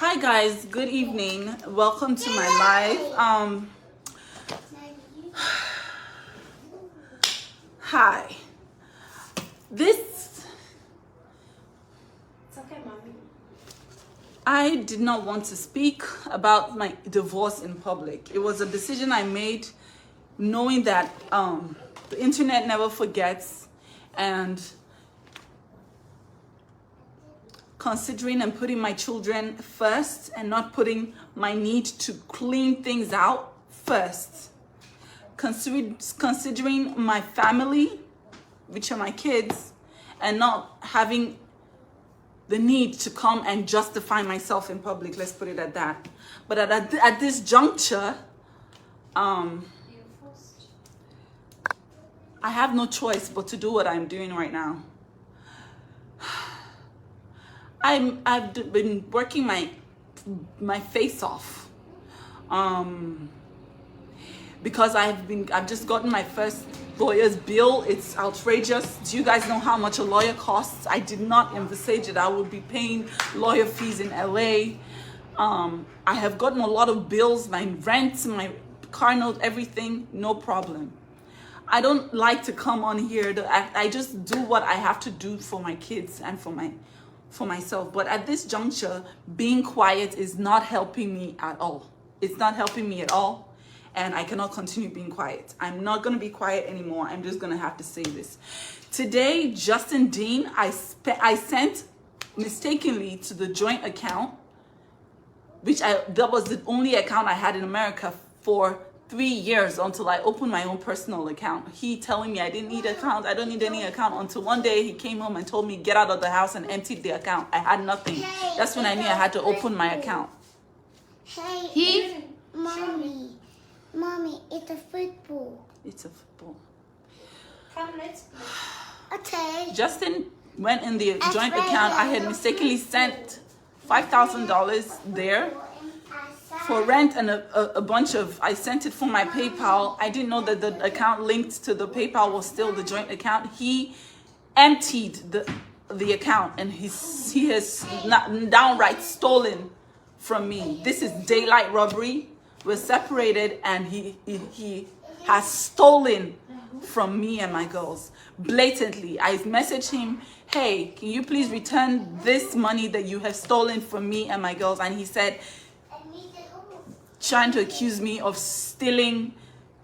Hi guys, good evening. Welcome to my live. Hi. It's okay, mommy. I did not want to speak about my divorce in public. It was a decision I made knowing that the internet never forgets, and considering and putting my children first and not putting my need to clean things out first. Considering my family, which are my kids, and not having the need to come and justify myself in public. Let's put it at that. But at this juncture, I have no choice but to do what I'm doing right now. I've been working my face off, because I've just gotten my first lawyer's bill. It's outrageous. Do you guys know how much a lawyer costs? I did not envisage that I would be paying lawyer fees in LA. I have gotten a lot of bills, my rent, my car note, everything, no problem. I don't like to come on here. I just do what I have to do for my kids and for myself. But at this juncture, being quiet is not helping me at all. It's not helping me at all. And I cannot continue being quiet. I'm not going to be quiet anymore. I'm just going to have to say this. Today, Justin Dean, I sent mistakenly to the joint account, that was the only account I had in America for 3 years until I opened my own personal account. He telling me I didn't need account, I don't need any account, until one day he came home and told me get out of the house and emptied the account. I had nothing. That's when I knew I had to open my account. Hey, Mommy, it's a football. It's a football. Come, let's play. Okay. Justin went in the joint account. I had mistakenly sent $5,000 there for rent and a bunch of, I sent it for my PayPal. I didn't know that the account linked to the PayPal was still the joint account. He emptied the account, and he has downright stolen from me. This is daylight robbery. We're separated, and he has stolen from me and my girls blatantly. I messaged him, hey, can you please return this money that you have stolen from me and my girls? And he said, trying to accuse me of stealing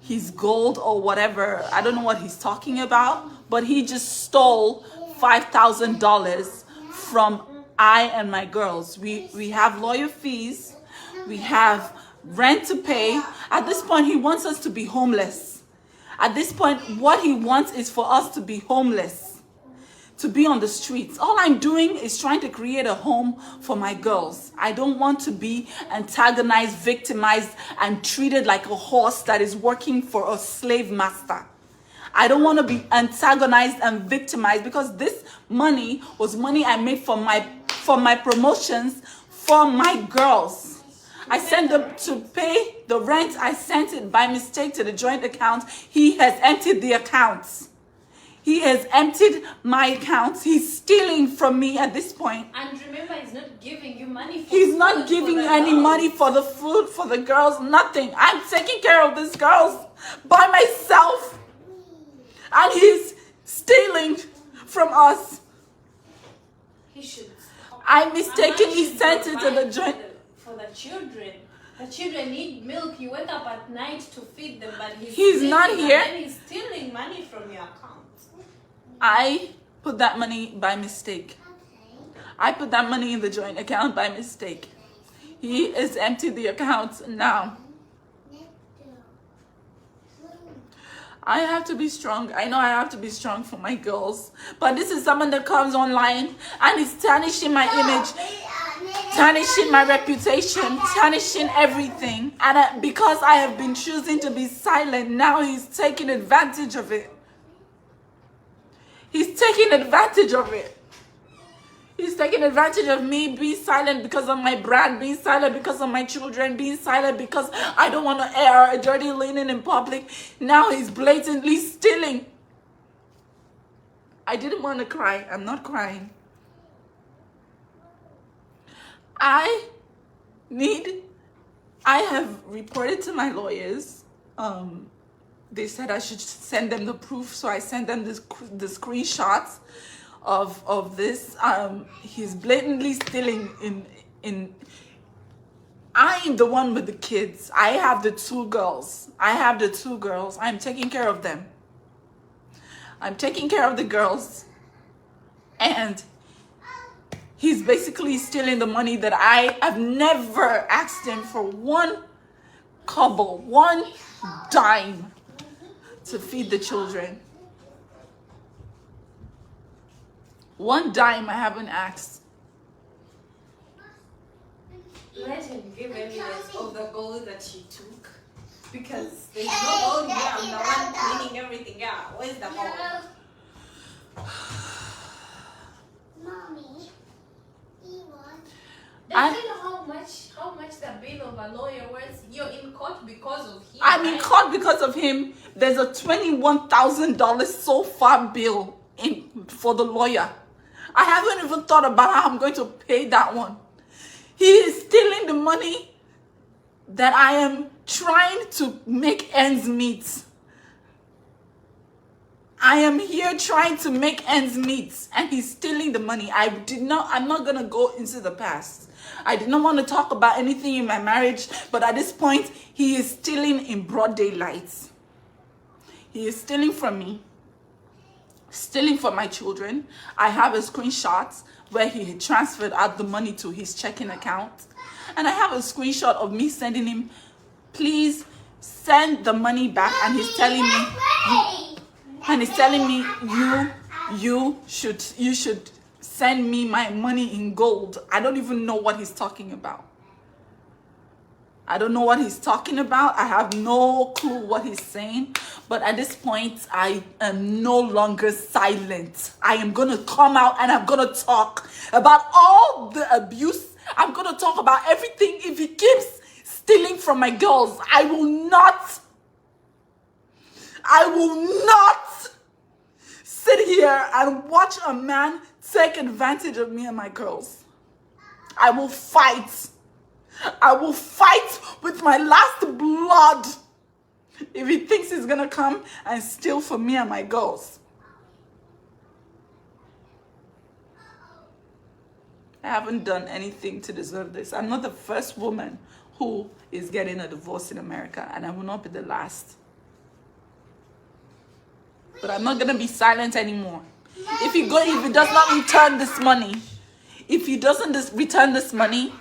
his gold or whatever. I don't know what he's talking about, but he just stole $5,000 from I and my girls. We have lawyer fees. We have rent to pay. At this point, he wants us to be homeless. At this point, what he wants is for us to be homeless, to be on the streets. All I'm doing is trying to create a home for my girls. I don't want to be antagonized, victimized, and treated like a horse that is working for a slave master. I don't want to be antagonized and victimized, because this money was money I made for my promotions for my girls. I sent them to pay the rent. I sent it by mistake to the joint account. He has emptied the accounts. He has emptied my accounts. He's stealing from me at this point. And remember, he's not giving you money for He's not giving any money for the food, for the girls, nothing. I'm taking care of these girls by myself. And he's stealing from us. He should. I mistakenly sent it to the joint. For the children. The children need milk. You wake up at night to feed them, but he's not here. And then he's stealing money from your account. I put that money by mistake. I put that money in the joint account by mistake. He has emptied the account now. I have to be strong. I know I have to be strong for my girls. But this is someone that comes online and is tarnishing my image, tarnishing my reputation, tarnishing everything. And because I have been choosing to be silent, now he's taking advantage of it. He's taking advantage of it. He's taking advantage of me being silent because of my brand, being silent because of my children, being silent because I don't want to air a dirty linen in public. Now he's blatantly stealing. I didn't want to cry. I'm not crying. I I have reported to my lawyers. They said I should send them the proof, so I sent them the screenshots of this. He's blatantly stealing in. I am the one with the kids. I have the two girls. I'm taking care of them. I'm taking care of the girls. And he's basically stealing the money that I have never asked him for one kobo, one dime to feed the children. One dime I haven't asked. Let him give evidence of the gold that she took. Because there's no gold here. I'm the one cleaning everything out. Where's the gold? Mommy, Does you know how much the bill of a lawyer was? You're in court because of him. I'm in court because of him. There's a $21,000 so far bill for the lawyer. I haven't even thought about how I'm going to pay that one. He is stealing the money that I am trying to make ends meet. I am here trying to make ends meet, and he's stealing the money. I'm not going to go into the past. I did not want to talk about anything in my marriage, but at this point, he is stealing in broad daylight. He is stealing from me, stealing from my children. I have a screenshot where he had transferred out the money to his checking account. And I have a screenshot of me sending him, please send the money back. And he's telling me, you should send me my money in gold. I don't even know what he's talking about. I don't know what he's talking about. I have no clue what he's saying. But at this point, I am no longer silent. I am going to come out and I'm going to talk about all the abuse. I'm going to talk about everything. If he keeps stealing from my girls, I will not sit here and watch a man take advantage of me and my girls. I will fight. I will fight with my last blood if he thinks he's gonna come and steal from me and my girls. I haven't done anything to deserve this. I'm not the first woman who is getting a divorce in America, and I will not be the last. But I'm not gonna be silent anymore. If he does not return this money, if he doesn't return this money,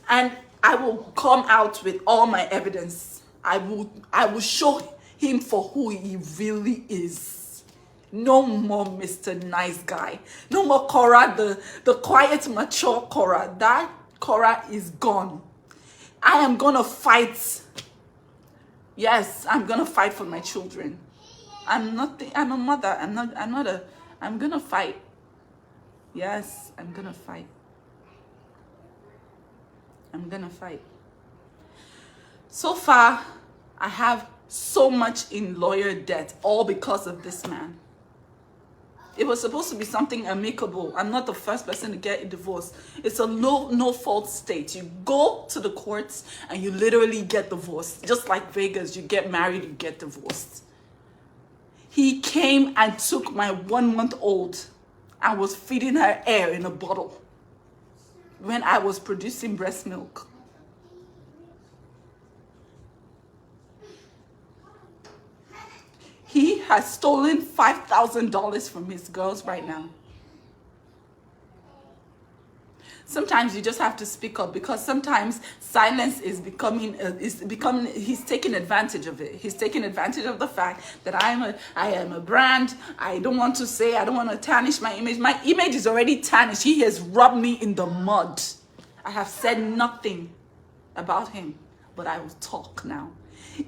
and I will come out with all my evidence. I will show him for who he really is. No more Mr. Nice Guy. No more Korra, the quiet, mature Korra. That Korra is gone. I am gonna fight. Yes, I'm gonna fight for my children. I'm a mother. I'm gonna fight. Yes, I'm gonna fight. I'm gonna fight. So far, I have so much in lawyer debt, all because of this man. It was supposed to be something amicable. I'm not the first person to get a divorce. It's a no fault state. You go to the courts and you literally get divorced. Just like Vegas, you get married, you get divorced. He came and took my 1-month-old and was feeding her air in a bottle when I was producing breast milk. He has stolen $5,000 from his girls right now. Sometimes you just have to speak up, because sometimes silence is he's taking advantage of it. He's taking advantage of the fact that I am a brand. I don't want to tarnish my image. My image is already tarnished. He has rubbed me in the mud. I have said nothing about him, but I will talk now.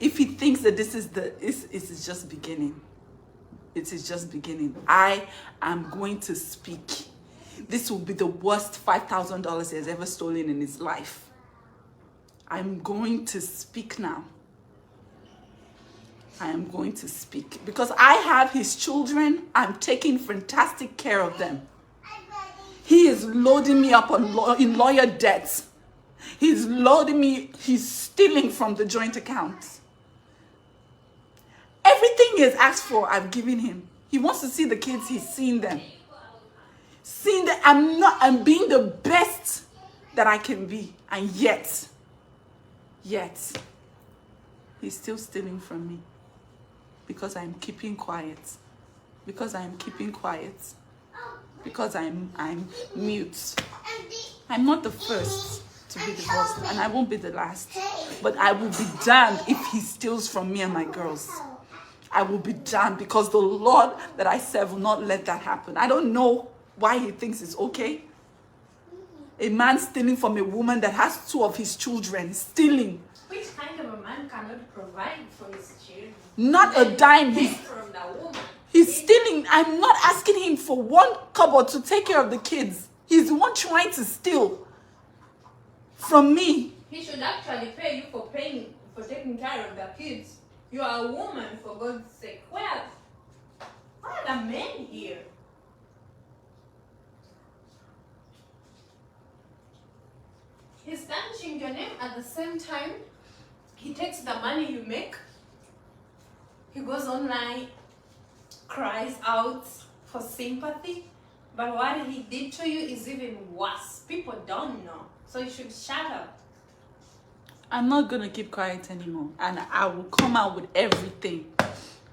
If he thinks that this is just beginning, it is just beginning. I am going to speak. This will be the worst $5,000 he has ever stolen in his life. I'm going to speak now. I am going to speak because I have his children. I'm taking fantastic care of them. He is loading me up in lawyer debts. He's loading me. He's stealing from the joint account. Everything he has asked for, I've given him. He wants to see the kids. He's seen them. Seeing that I'm being the best that I can be. And yet, he's still stealing from me. Because I'm keeping quiet. Because I'm keeping quiet. Because I'm mute. I'm not the first to be divorced, and I won't be the last. But I will be damned if he steals from me and my girls. I will be damned, because the Lord that I serve will not let that happen. I don't know why he thinks it's okay. A man stealing from a woman that has 2 of his children. Stealing. Which kind of a man cannot provide for his children? Not a dime. From the woman. He's stealing. I'm not asking him for 1 kobo to take care of the kids. He's the one trying to steal from me. He should actually pay you for taking care of the kids. You are a woman, for God's sake. Where are the men here? He's tarnishing your name at the same time. He takes the money you make. He goes online, cries out for sympathy. But what he did to you is even worse. People don't know. So you should shut up. I'm not going to keep quiet anymore. And I will come out with everything.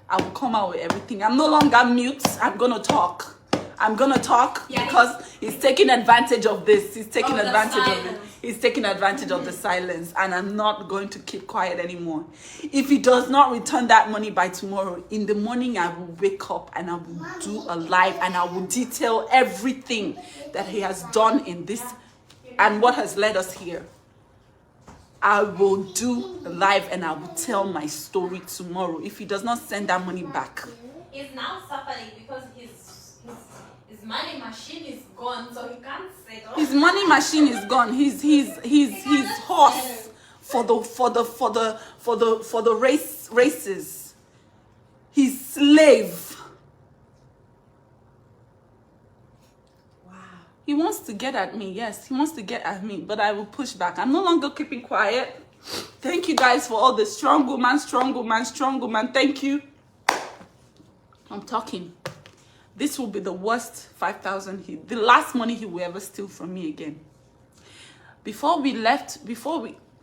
I will come out with everything. I'm no longer mute. I'm going to talk. I'm going to talk because he's taking advantage of this. He's taking advantage of it. He's taking advantage of the silence. And I'm not going to keep quiet anymore. If he does not return that money by tomorrow, in the morning I will wake up and I will do a live and I will detail everything that he has done in this and what has led us here. I will do a live and I will tell my story tomorrow if he does not send that money back. He's now suffering because his money machine is gone, so he can't settle. His money machine is gone. His horse for the races. His slave. Wow. He wants to get at me. Yes, he wants to get at me, but I will push back. I'm no longer keeping quiet. Thank you guys for all the strong woman. Thank you. I'm talking. This will be the worst 5,000 the last money he will ever steal from me again.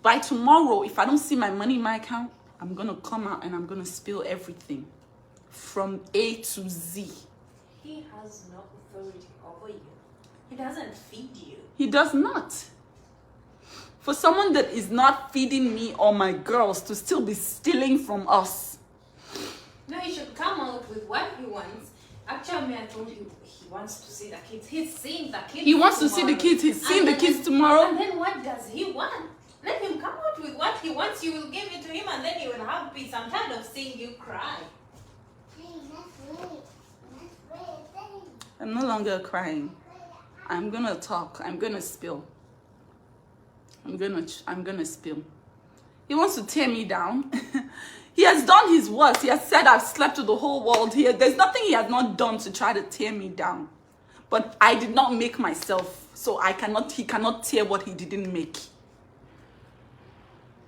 By tomorrow, if I don't see my money in my account, I'm going to come out and I'm going to spill everything from A to Z. He has no authority over you. He doesn't feed you. He does not. For someone that is not feeding me or my girls to still be stealing from us. No, he should come out with what he wants. Actually, I told you he wants to see the kids. He's seeing the kids. He wants to see the kids. He's seeing the kids tomorrow. And then what does he want? Let him come out with what he wants. You will give it to him and then he will have peace. I'm tired of seeing you cry. I'm no longer crying. I'm gonna talk. I'm gonna spill. I'm gonna spill. He wants to tear me down. He has done his worst. He has said I've slept with the whole world here. There's nothing he has not done to try to tear me down. But I did not make myself, so he cannot tear what he didn't make.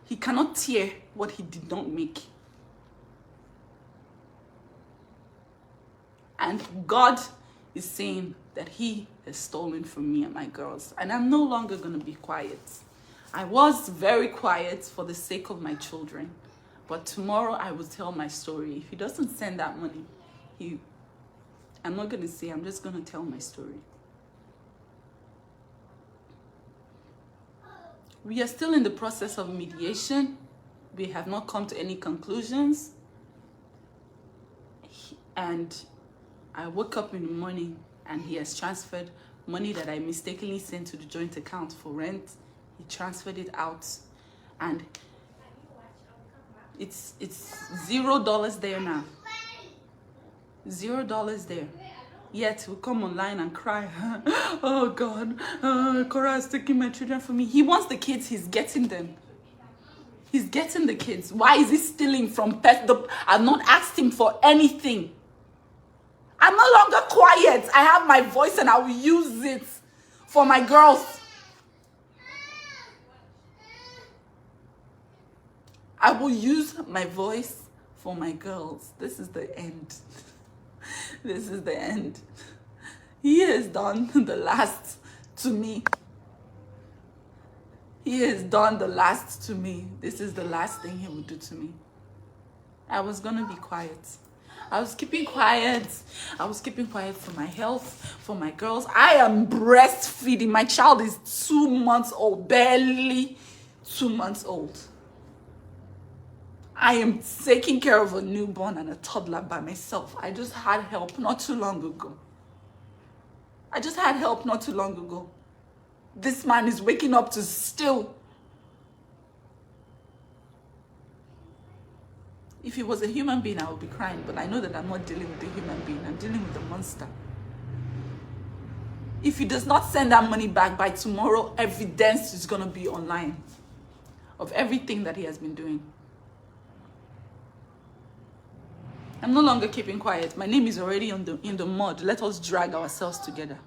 He cannot tear what he did not make. And God is saying that he has stolen from me and my girls. And I'm no longer going to be quiet. I was very quiet for the sake of my children. But tomorrow I will tell my story. If he doesn't send that money, I'm not going to say, I'm just going to tell my story. We are still in the process of mediation. We have not come to any conclusions. And I woke up in the morning and he has transferred money that I mistakenly sent to the joint account for rent. He transferred it out and it's $0 there now. $0 there. Yet we'll come online and cry. Oh God, Korra is taking my children from me. He wants the kids, he's getting them. He's getting the kids. Why is he stealing from pets? I've not asked him for anything. I'm no longer quiet. I have my voice and I will use it for my girls. I will use my voice for my girls. This is the end. This is the end. He has done the last to me. He has done the last to me. This is the last thing he will do to me. I was gonna be quiet. I was keeping quiet. I was keeping quiet for my health, for my girls. I am breastfeeding. My child is 2 months old, barely 2 months old. I am taking care of a newborn and a toddler by myself. I just had help not too long ago. I just had help not too long ago. This man is waking up to still. If he was a human being, I would be crying, but I know that I'm not dealing with a human being. I'm dealing with a monster. If he does not send that money back by tomorrow, evidence is going to be online of everything that he has been doing. I'm no longer keeping quiet. My name is already in the mud. Let us drag ourselves together.